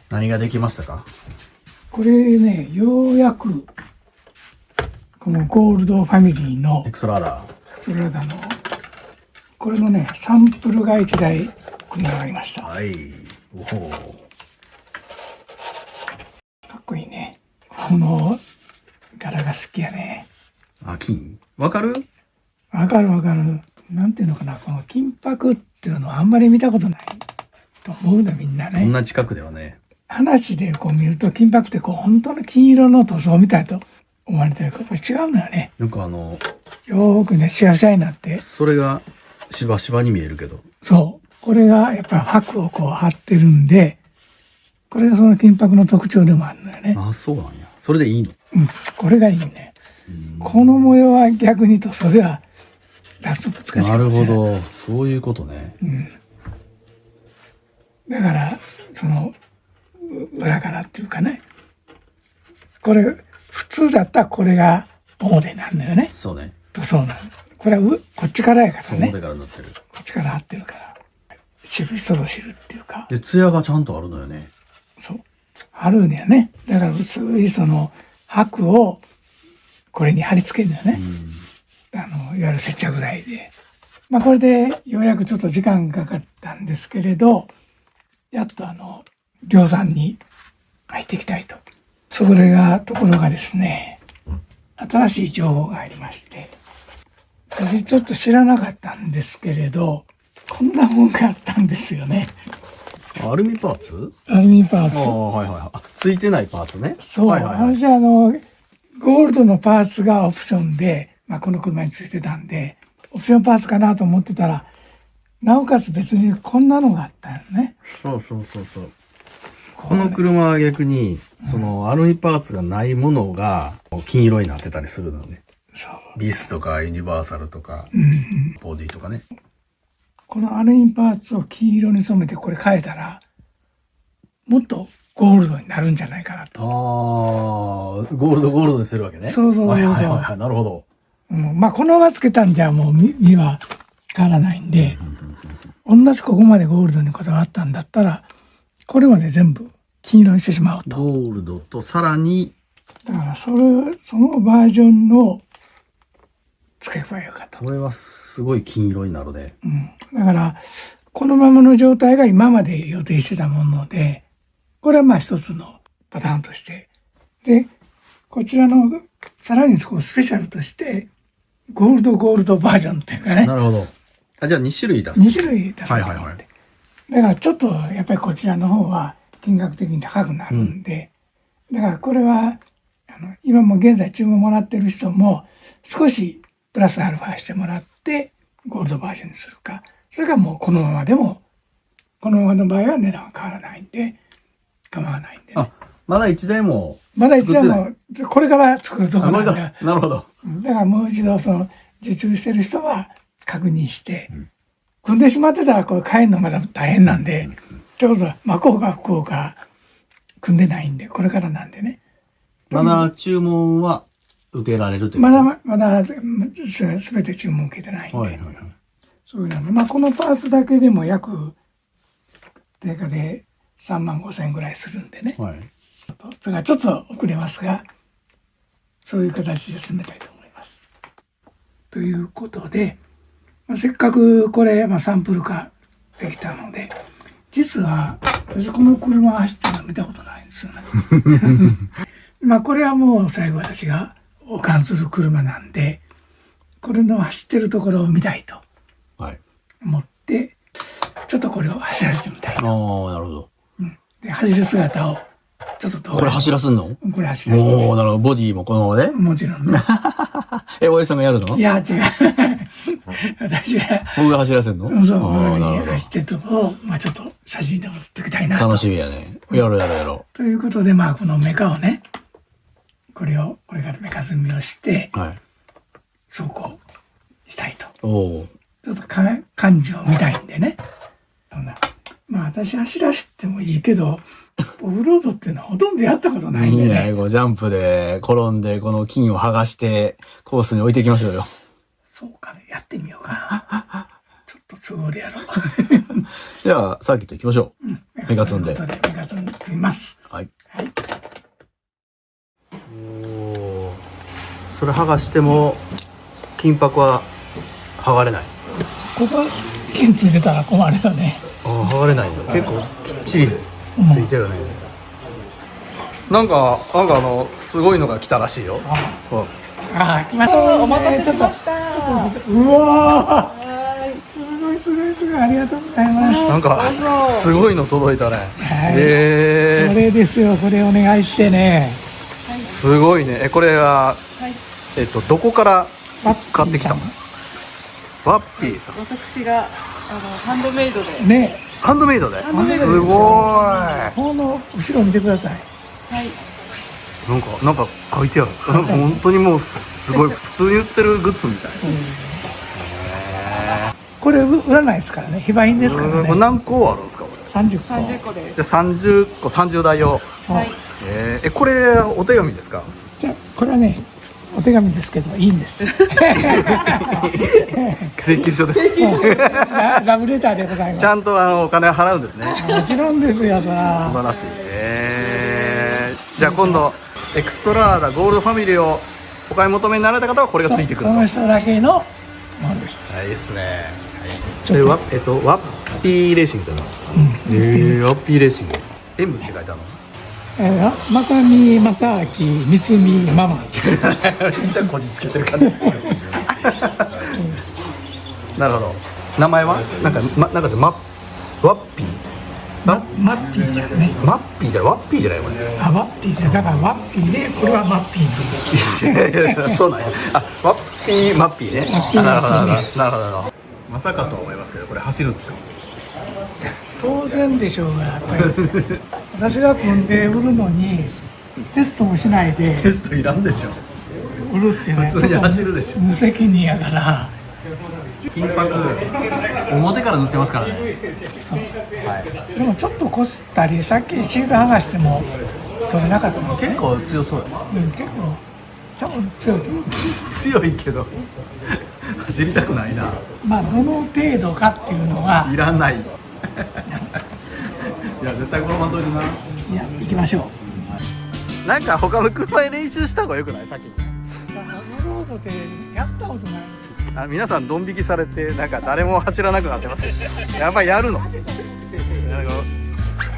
何ができましたか？これね、ようやく、このゴールドファミリーのエクストラダー。エクストラダの、これのね、サンプルが1台組み上がりました。はい。おお。かっこいいね。この柄が好きやね。あ、金わかる？わかるわかる。なんていうのかな、この金箔っていうのはあんまり見たことないと思うね、みんなね。こんな近くではね。話でこう見ると金箔ってこう本当の金色の塗装みたいと思われてるけど、これ違うのよね。なんかよーくね、シワシワになって。それがしばしばに見えるけど。そう。これがやっぱり箔をこう貼ってるんで、これがその金箔の特徴でもあるのよね。あ、そうなんや。それでいいの？うん。これがいいね。この模様は逆に塗装では出すと難しいかもしれない。なるほど。そういうことね。うん。だから、その、裏柄っていうかね。これ、普通だったらこれがボーデになるのよね。そうね。そうなの。これはこっちからやからそう、ね。表から塗ってる。こっちから貼ってるから。知る人ぞ知るっていうか。で、艶がちゃんとあるのよね。そう。貼るんだよね。だから薄いその箔をこれに貼り付けるんだよね。いわゆる接着剤で。まあこれでようやくちょっと時間かかったんですけれど、やっと量産に入っていきたいと。ところがですね、新しい情報が入りまして、私ちょっと知らなかったんですけれど、こんなもんがあったんですよね。アルミパーツ？アルミパーツ。ああ、はいはい。あ、ついてないパーツね。そう。はいはいはい。私ゴールドのパーツがオプションで、まあこの車についてたんで、オプションパーツかなと思ってたら、なおかつ別にこんなのがあったよね。そうそうそうそう。この車は逆に、そのアルミパーツがないものが金色になってたりするのね。そう。ビスとかユニバーサルとか、ボディとかね。このアルミパーツを金色に染めてこれ変えたら、もっとゴールドになるんじゃないかなと。ああ、ゴールドにするわけね。そうそうそうそう。はいはいはい、なるほど。まあこのままつけたんじゃもう身は変わらないんで、同じここまでゴールドにこだわったんだったら、これまで全部金色にしてしまうと。ゴールドとさらに、だからそのバージョンの使えばよかった。これはすごい金色になるね。だからこのままの状態が今まで予定してたもので、これはまあ一つのパターンとして、でこちらのさらにこうスペシャルとしてゴールドバージョンっていうかね。なるほど。あ、じゃあ2種類出す。2種類出すと思って、はいはいはい。だからちょっとやっぱりこちらの方は金額的に高くなるんで、だからこれは今も現在注文もらってる人も少しプラスアルファしてもらってゴールドバージョンにするか、それかもうこのままでも、このままの場合は値段は変わらないんで構わないんで、ね、あ、まだ1台もまだ一台もこれから作るところなんで、なるほど。だからもう一度受注してる人は確認して、組んでしまってたらこれ変えるのまだ大変なんで、ちょうど福岡組んでないんで、これからなんでね。まだ注文は受けられるというまだすべて注文受けてないんで、はいはいはい。そういうので、まあこのパーツだけでも約定価で3万5千円ぐらいするんでね。はい。それがちょっと遅れますが、そういう形で進めたいと思います。ということで、まあ、せっかくこれ、サンプル化できたので、実は私この車走ってるの見たことないんですよね。まあこれはもう最後私が保管する車なんで、これの走ってるところを見たいと思って、ちょっとこれを走らせてみたいと。ああ、なるほど。で走る姿をちょっとこれ走らすんの？これ走らせて。おお、なるほど。ボディもこのままで？もちろんね。おやさんがやるの？いや、違う。私は、僕が走らせんの？そう、なるほど。走ってるところを、ちょっと写真でも撮っておきたいなと。楽しみやね。やろう。ということで、このメカをね、これからメカ積みをして、走行したいと。ちょっと感じを見たいんでね。私走らせてもいいけど、オフロードっていうのはほとんどやったことないんでね。ジャンプで転んで、この金を剥がして、コースに置いていきましょうよ。そうかね、やってみようかな。ちょっと都合でやろう。じゃあ、サーキット行きましょう。メカ積んで。メカ積んで。つみます。はい。はい。おお。それ剥がしても金箔は剥がれない。ここ金ついてたら困るよね。ああ、剥がれないんだ。結構きっちりついてるね。なんかすごいのが来たらしいよ。あ、来ました。お待たせしました。うわー、すごいすごいすごい、ありがとうございます。なんかすごいの届いたね。はい、これですよ。これお願いしてね。すごいね。これはどこから買ってきたの？ワッピーさん。私がハンドメイドで。ね。ハンドメイドで。ハンドメイドです。すごい。この後ろ見てください。はい。なんか書いてある。本当にもうすごい普通に売ってるグッズみたい。これ売らないですからね。非売品ですからね。これ何個あるんですかこれ？30個。30個です。じゃあ30個30台用。はい。これお手紙ですか？じゃあこれはねお手紙ですけどいいんです。請求書です。ラブレターでございます。ちゃんとお金払うんですね。もちろんですよ、そら。素晴らしい。じゃあ今度エクストラーダゴールドファミリーをお買い求めになられた方はこれがついてくると。その人だけのものです。はい、いいですね。ちょっとワッピーレーシングかな。ワッピーレーシング。M って書いてあるの？まさみ、まさあき、みつみ、ママ。めっちゃこじつけてる感じですけど。なるほど。名前はなんかワッピー。マッピーじゃね。マッピーじゃない、ワッピーじゃないこれ。あ、ワッピーで、だからワッピーで、これはマッピー。そうなんや。あ、ワッピーマッピーね。なるほどなるほど。まさかとは思いますけど、これ走るんですか？当然でしょうが、やっぱり私が組んで売るのにテストもしないでテストいらんでしょ。売るっていうのは普通に走るでしょ。無責任やから。金箔表から塗ってますからね。そう、でもちょっとこすったり、さっきシール剥がしても取れなかったので、結構強そうやな。結構多分強いと思う。強いけど走りたくないな。まあどの程度かっていうのはいらない。いや絶対このままといてな。いや、行きましょう。なんか他の車で練習した方がよくない？先に。ハブロードでやったことない。皆さんドン引きされてなんか誰も走らなくなってます。やっぱりやるの。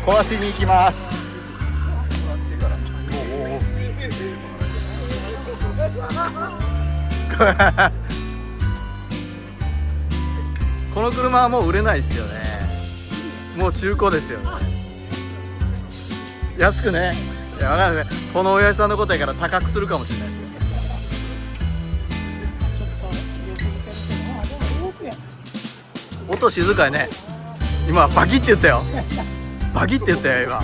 壊しに行きます。この車はもう売れないですよね。もう中古ですよね。安くね。いや、わかんない。この親父さんのことやから高くするかもしれないですよ。音静かいね。今バキって言ったよ。バキって言ったよ今。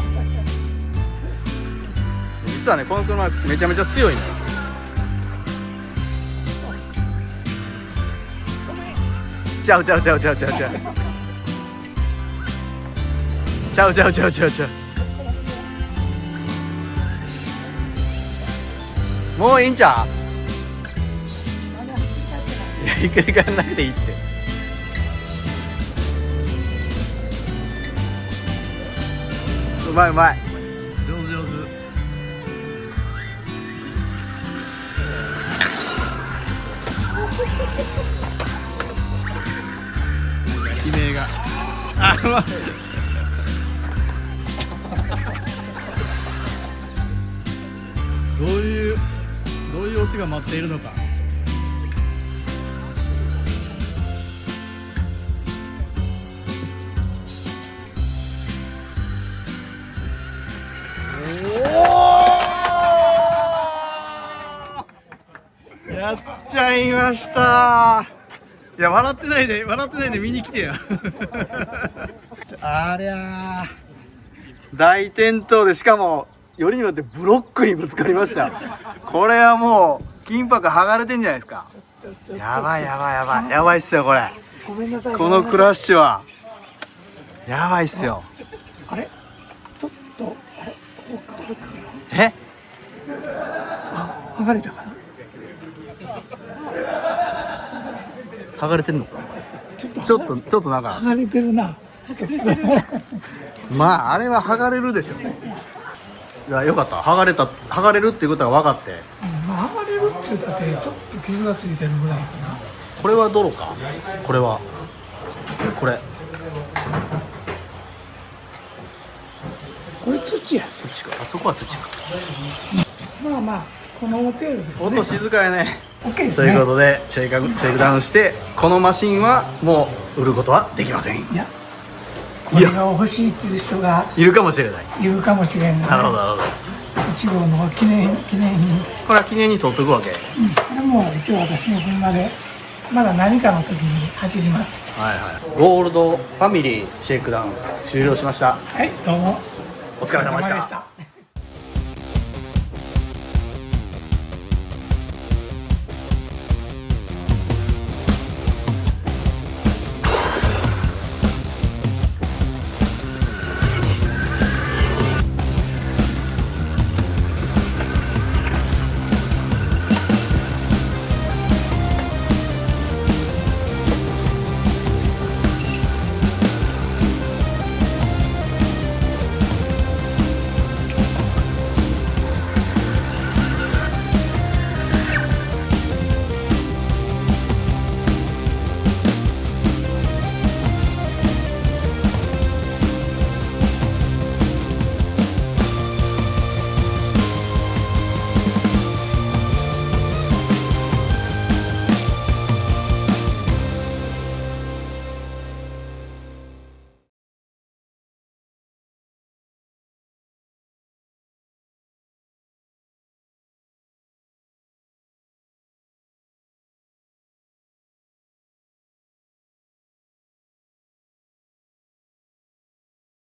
実はね、この車めちゃめちゃ強いのよ。ちゃう。もういいんちゃう？いや、ひっくり返らなくていいって。うまい。上手。悲鳴が。どういうオチが待っているのか。やっちゃいました。いや、笑ってないで見に来てや。ありゃー、大転倒で、しかもよりによってブロックにぶつかりました。これはもう金箔剥がれてんじゃないですか。やばいっすよこれ。ごめんなさい。このクラッシュはやばいっすよ。あれ、ちょっとえ、剥がれたかな。剥がれてるのか。ちょっとなんか剥がれてるな。ちょっとまああれは剥がれるでしょ。いやよかった、剥がれるっていうことが分かって。まあ剥がれるって言ったってちょっと傷がついてるぐらいかな。これは泥か、これはこれこれ土や。土か、あそこは土か。まあまあこの程度ですね。音静かやね。 OK ですというね。ことでチェイクダウンして、このマシンはもう売ることはできません。いや、これが欲しいっていう人がいるかもしれない。いるかもしれんので、なるほどなるほど。1号の記念に、これは記念に取っとくわけ。これも一応私の車でまだ何かの時に走ります。はいはい。ゴールドファミリーシェイクダウン終了しました。はい、どうもお疲れ様でした。た。